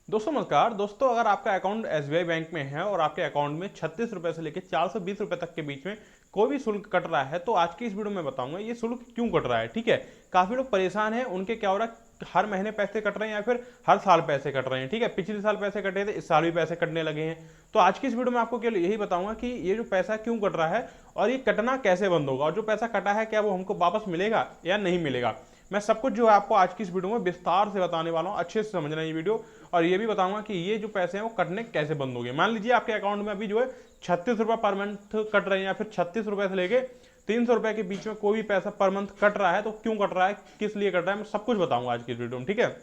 दोस्तों नमस्कार। दोस्तों अगर आपका अकाउंट एसबीआई बैंक में है और आपके अकाउंट में 36 रुपए से लेकर 420 रुपए तक के बीच में कोई भी शुल्क कट रहा है, तो आज की इस वीडियो में बताऊंगा ये शुल्क क्यों कट रहा है। ठीक है, काफी लोग परेशान हैं, उनके क्या हो रहा है, हर महीने पैसे कट रहे हैं या फिर हर साल पैसे कट रहे हैं। ठीक है, पिछले साल पैसे कटे थे, इस साल भी पैसे कटने लगे हैं। तो आज की इस वीडियो में आपको केवल यही बताऊंगा कि ये जो पैसा क्यों कट रहा है और ये कटना कैसे बंद होगा, और जो पैसा कटा है क्या वो हमको वापस मिलेगा या नहीं मिलेगा। मैं सब कुछ जो है आपको आज की इस वीडियो में विस्तार से बताने वाला हूँ। अच्छे से समझना ये वीडियो, और ये भी बताऊंगा कि ये जो पैसे हैं वो कटने कैसे बंद हो गए। मान लीजिए आपके अकाउंट में अभी जो है 36 रुपये पर मंथ कट रहे हैं, या फिर 36 रुपये से लेके 300 रुपये के बीच में कोई भी पैसा पर मंथ कट रहा है, तो क्यों कट रहा है, किस लिए कट रहा है, मैं सब कुछ बताऊंगा आज की इस वीडियो में। ठीक है,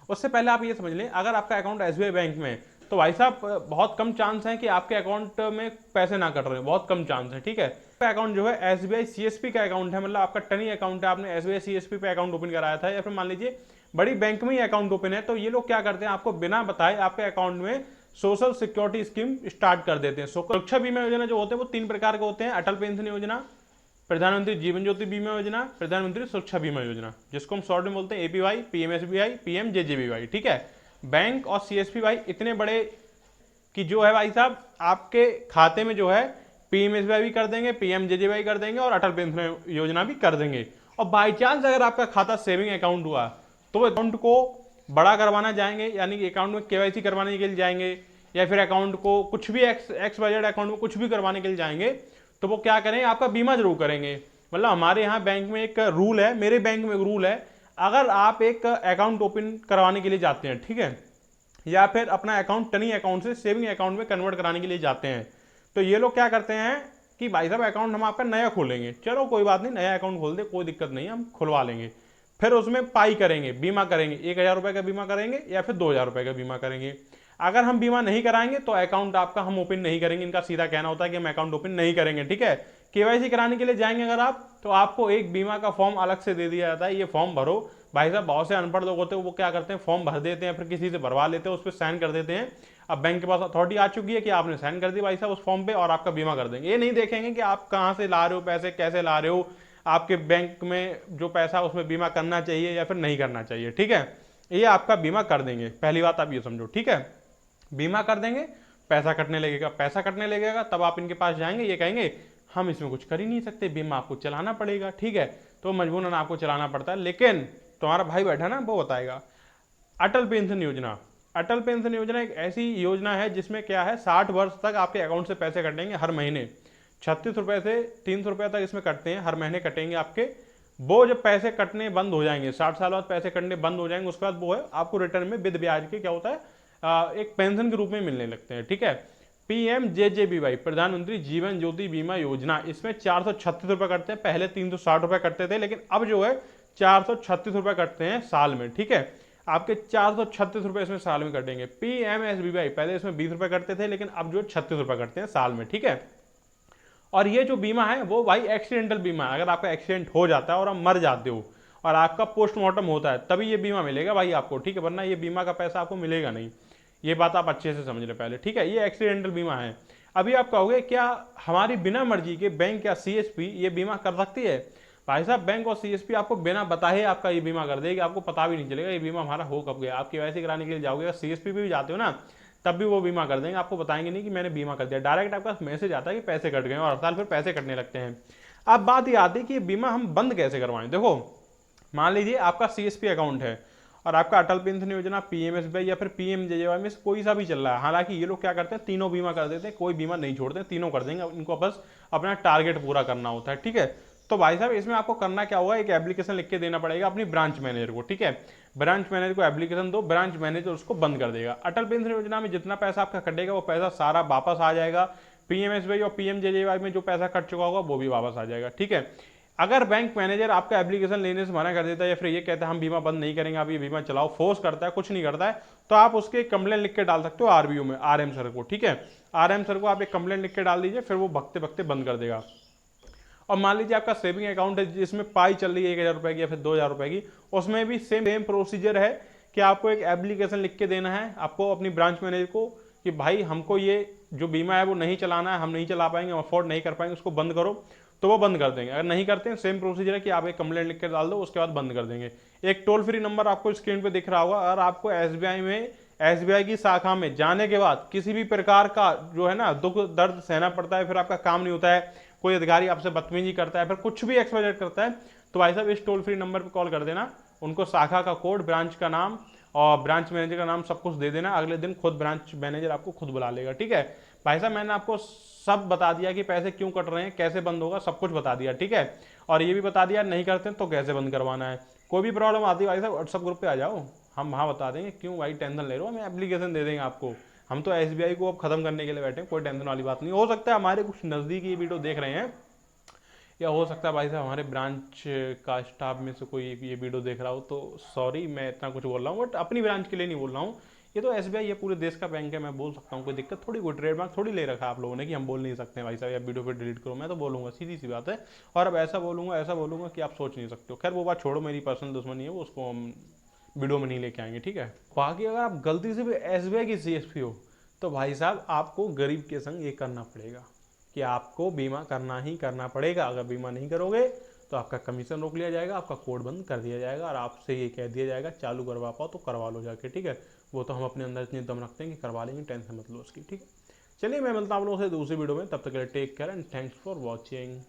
उससे पहले आप ये समझ लें, अगर आपका अकाउंट एसबीआई बैंक में है तो भाई साहब बहुत कम चांस है कि आपके अकाउंट में पैसे ना कट रहे हैं, बहुत कम चांस है। ठीक है, आपका अकाउंट जो है एसबीआई सीएसपी का अकाउंट है, मतलब आपका टनी अकाउंट है, आपने एसबीआई सीएसपी पे अकाउंट ओपन कराया था, या फिर मान लीजिए बड़ी बैंक में ही अकाउंट ओपन है, तो ये लोग क्या करते हैं, आपको बिना बताए आपके अकाउंट में सोशल सिक्योरिटी स्कीम स्टार्ट कर देते हैं। सुरक्षा बीमा योजना जो होते हैं वो 3 प्रकार के होते हैं: अटल पेंशन योजना, प्रधानमंत्री जीवन ज्योति बीमा योजना, प्रधानमंत्री सुरक्षा बीमा योजना, जिसको हम शॉर्ट में बोलते हैं एपीवाई, पीएमएसबीवाई, पीएमजेजेबीवाई। ठीक है, बैंक और सीएसपी भाई इतने बड़े कि जो है भाई साहब आपके खाते में जो है पीएमएसबीवाई भी कर देंगे, पीएमजेजेबीवाई कर देंगे और अटल पेंशन योजना भी कर देंगे। और बाई चांस अगर आपका खाता सेविंग अकाउंट हुआ तो वो अकाउंट को बड़ा करवाना जाएंगे, यानी कि अकाउंट में केवाईसी करवाने के लिए जाएंगे, या फिर अकाउंट को कुछ भी एक्स वाइजेड अकाउंट में कुछ भी करवाने के लिए जाएंगे, तो वो क्या करेंगे, आपका बीमा जरूर करेंगे। मतलब हमारे यहाँ बैंक में एक रूल है, मेरे बैंक में एक रूल है, अगर आप एक अकाउंट ओपन करवाने के लिए जाते हैं, ठीक है, या फिर अपना अकाउंट टनी अकाउंट से सेविंग अकाउंट में कन्वर्ट कराने के लिए जाते हैं, तो ये लोग क्या करते हैं कि भाई साहब अकाउंट हम आपका नया खोलेंगे, चलो कोई बात नहीं, नया अकाउंट खोल दे, कोई दिक्कत नहीं, हम खुलवा लेंगे। फिर उसमें पाई करेंगे, बीमा करेंगे, 1,000 रुपये का बीमा करेंगे या फिर 2,000 रुपये का बीमा करेंगे। अगर हम बीमा नहीं कराएंगे तो अकाउंट आपका हम ओपन नहीं करेंगे। इनका सीधा कहना होता है कि हम अकाउंट ओपन नहीं करेंगे। ठीक है, केवाईसी कराने के लिए जाएंगे अगर आप, तो आपको एक बीमा का फॉर्म अलग से दे दिया जाता है, ये फॉर्म भरो। भाई साहब बहुत से अनपढ़ लोग होते हैं, वो क्या करते हैं, फॉर्म भर देते हैं, फिर किसी से भरवा लेते हैं, उस पर साइन कर देते हैं। अब बैंक के पास अथॉरिटी आ चुकी है कि आपने साइन कर दी भाई साहब उस फॉर्म पे, और आपका बीमा कर देंगे। ये नहीं देखेंगे कि आप कहाँ से ला रहे हो पैसे, कैसे ला रहे हो, आपके बैंक में जो पैसा उसमें बीमा करना चाहिए या फिर नहीं करना चाहिए। ठीक है, ये आपका बीमा कर देंगे, पहली बात आप ये समझो। ठीक है, बीमा कर देंगे, पैसा कटने लगेगा, पैसा कटने लगेगा, तब आप इनके पास जाएंगे, ये कहेंगे हम इसमें कुछ कर ही नहीं सकते, बीमा आपको चलाना पड़ेगा। ठीक है, तो मजबूरन आपको चलाना पड़ता है, लेकिन तुम्हारा भाई बैठा ना, वो बताएगा। अटल पेंशन योजना, अटल पेंशन योजना एक ऐसी योजना है जिसमें क्या है, 60 वर्ष तक आपके अकाउंट से पैसे कटेंगे हर महीने। 36 रुपए से 300 रुपए तक इसमें कटते हैं, हर महीने कटेंगे आपके। वो जब पैसे कटने बंद हो जाएंगे, 60 साल बाद पैसे कटने बंद हो जाएंगे, उसके बाद वो है आपको रिटर्न में विद ब्याज के क्या होता है, एक पेंशन के रूप में मिलने लगते हैं। ठीक है, पीएमजेजेबीवाई, प्रधानमंत्री जीवन ज्योति बीमा योजना, इसमें 436 रुपए कटते हैं, पहले 360 रुपए कटते थे, लेकिन अब जो है 436 रुपए कटते हैं साल में। ठीक है, आपके 436 रुपए इसमें साल में कटेंगे। पीएमएसबीवाई, पहले इसमें 20 रुपए कटते थे, लेकिन अब जो 36 रुपए कटते हैं साल में। ठीक है, और ये जो बीमा है वो भाई एक्सीडेंटल बीमा है, अगर आपका एक्सीडेंट हो जाता है और आप मर जाते हो और आपका पोस्टमार्टम होता है, तभी ये बीमा मिलेगा भाई आपको। ठीक है, वरना ये बीमा का पैसा आपको मिलेगा नहीं, ये बात आप अच्छे से समझ लें पहले। ठीक है, ये एक्सीडेंटल बीमा है। अभी आप कहोगे क्या हमारी बिना मर्जी के बैंक या सीएसपी ये बीमा कर सकती है? भाई साहब बैंक और सीएसपी आपको बिना बताए आपका ये बीमा कर देगी, आपको पता भी नहीं चलेगा ये बीमा हमारा हो कब गया। आप केवाईसी कराने के लिए जाओगे, सीएसपी पे भी जाते हो ना, तब भी वो बीमा कर देंगे, आपको बताएंगे नहीं कि मैंने बीमा कर दिया, डायरेक्ट आपका मैसेज आता है कि पैसे कट गए, और हर साल फिर पैसे कटने लगते हैं। अब बात ये आती है कि बीमा हम बंद कैसे करवाएं। देखो, मान लीजिए आपका सीएसपी अकाउंट है और आपका अटल पेंशन योजना, पीएमएसबीवाई या फिर पीएमजेजेवाई में से कोई सा भी चल रहा है, हालांकि ये लोग क्या करते हैं, तीनों बीमा कर देते हैं, कोई बीमा नहीं छोड़ते, तीनों कर देंगे, इनको बस अपना टारगेट पूरा करना होता है। ठीक है, तो भाई साहब इसमें आपको करना क्या होगा, एक एप्लीकेशन लिख के देना पड़ेगा अपनी ब्रांच मैनेजर को। ठीक है, ब्रांच मैनेजर को एप्लीकेशन दो, ब्रांच मैनेजर उसको बंद कर देगा। अटल पेंशन योजना में जितना पैसा आपका कटेगा वो पैसा सारा वापस आ जाएगा। पीएमएसबीवाई और पीएमजेजेवाई में जो पैसा कट चुका होगा वो भी वापस आ जाएगा। ठीक है, अगर बैंक मैनेजर आपका एप्लीकेशन लेने से मना कर देता है या फिर ये कहता है हम बीमा बंद नहीं करेंगे, आप ये बीमा चलाओ, फोर्स करता है, कुछ नहीं करता है, तो आप उसके कंप्लेंट लिख के डाल सकते हो आरबीओ में, आरएम सर को। ठीक है, आरएम सर को आप एक कंप्लेंट लिख के डाल दीजिए, फिर वो भगते भगते बंद कर देगा। और मान लीजिए आपका सेविंग अकाउंट है जिसमें पाई चल रही है 1,000 रुपए की या फिर 2,000 रुपए की, उसमें भी सेम प्रोसीजर है कि आपको एक एप्लीकेशन लिख के देना है आपको अपनी ब्रांच मैनेजर को कि भाई हमको ये जो बीमा है वो नहीं चलाना है, हम नहीं चला पाएंगे, हम अफोर्ड नहीं कर पाएंगे, उसको बंद करो, तो वो बंद कर देंगे। अगर नहीं करते हैं सेम प्रोसीजर है कि आप एक कंप्लेंट लिख के डाल दो, उसके बाद बंद कर देंगे। एक टोल फ्री नंबर आपको स्क्रीन पे दिख रहा होगा, अगर आपको एसबीआई में एसबीआई की शाखा में जाने के बाद किसी भी प्रकार का जो है ना दुख दर्द सहना पड़ता है, फिर आपका काम नहीं होता है, कोई अधिकारी आपसे बदतमीजी करता है, फिर कुछ भी एक्सवाइजेड करता है, तो भाई साहब इस टोल फ्री नंबर पर कॉल कर देना, उनको शाखा का कोड, ब्रांच का नाम और ब्रांच मैनेजर का नाम सब कुछ दे देना। अगले दिन खुद ब्रांच मैनेजर आपको खुद बुला लेगा। ठीक है भाई साहब, मैंने आपको सब बता दिया कि पैसे क्यों कट रहे हैं, कैसे बंद होगा, सब कुछ बता दिया। ठीक है, और ये भी बता दिया नहीं करते तो कैसे बंद करवाना है। कोई भी प्रॉब्लम आती है भाई साहब व्हाट्सअप ग्रुप पे आ जाओ, हम वहाँ बता देंगे। क्यों भाई टेंशन ले रहे हो, हम एप्लीकेशन दे देंगे आपको। हम तो एसबीआई को अब खत्म करने के लिए बैठे हैं, कोई टेंशन वाली बात नहीं। हो सकता है हमारे कुछ नज़दीक ये वीडियो देख रहे हैं, या हो सकता है भाई साहब हमारे ब्रांच का स्टाफ में से कोई ये वीडियो देख रहा हो, तो सॉरी मैं इतना कुछ बोल रहा हूँ, बट अपनी ब्रांच के लिए नहीं बोल रहा हूँ। ये तो एसबीआई ये पूरे देश का बैंक है, मैं बोल सकता हूँ, कोई दिक्कत थोड़ी, कोई ट्रेडमार्क थोड़ी ले रखा है आप लोगों ने कि हम बोल नहीं सकते हैं भाई साहब या वीडियो पे डिलीट करो। मैं तो बोलूँगा, सीधी सी बात है। और अब ऐसा बोलूँगा, ऐसा बोलूँगा कि आप सोच नहीं सकते हो। खैर वो बात छोड़ो, मेरी पर्सनल दुश्मनी है वो, उसको हम वीडियो में नहीं लेके आएंगे। ठीक है, बाकी अगर आप गलती से भी एसबीआई की सीएसपी हो तो भाई साहब आपको गरीब के संग ये करना पड़ेगा कि आपको बीमा करना ही करना पड़ेगा। अगर बीमा नहीं करोगे तो आपका कमीशन रोक लिया जाएगा, आपका कोड बंद कर दिया जाएगा, और आपसे ये कह दिया जाएगा चालू करवा पाओ तो करवा लो जाके। ठीक है, वो तो हम अपने अंदर इतनी दम रखते हैं कि करवा लेंगे, टेंशन मत लो उसकी। ठीक है, चलिए मैं मिलता हूँ आप लोगों से दूसरी वीडियो में, तब तक के लिए take care and thanks for watching.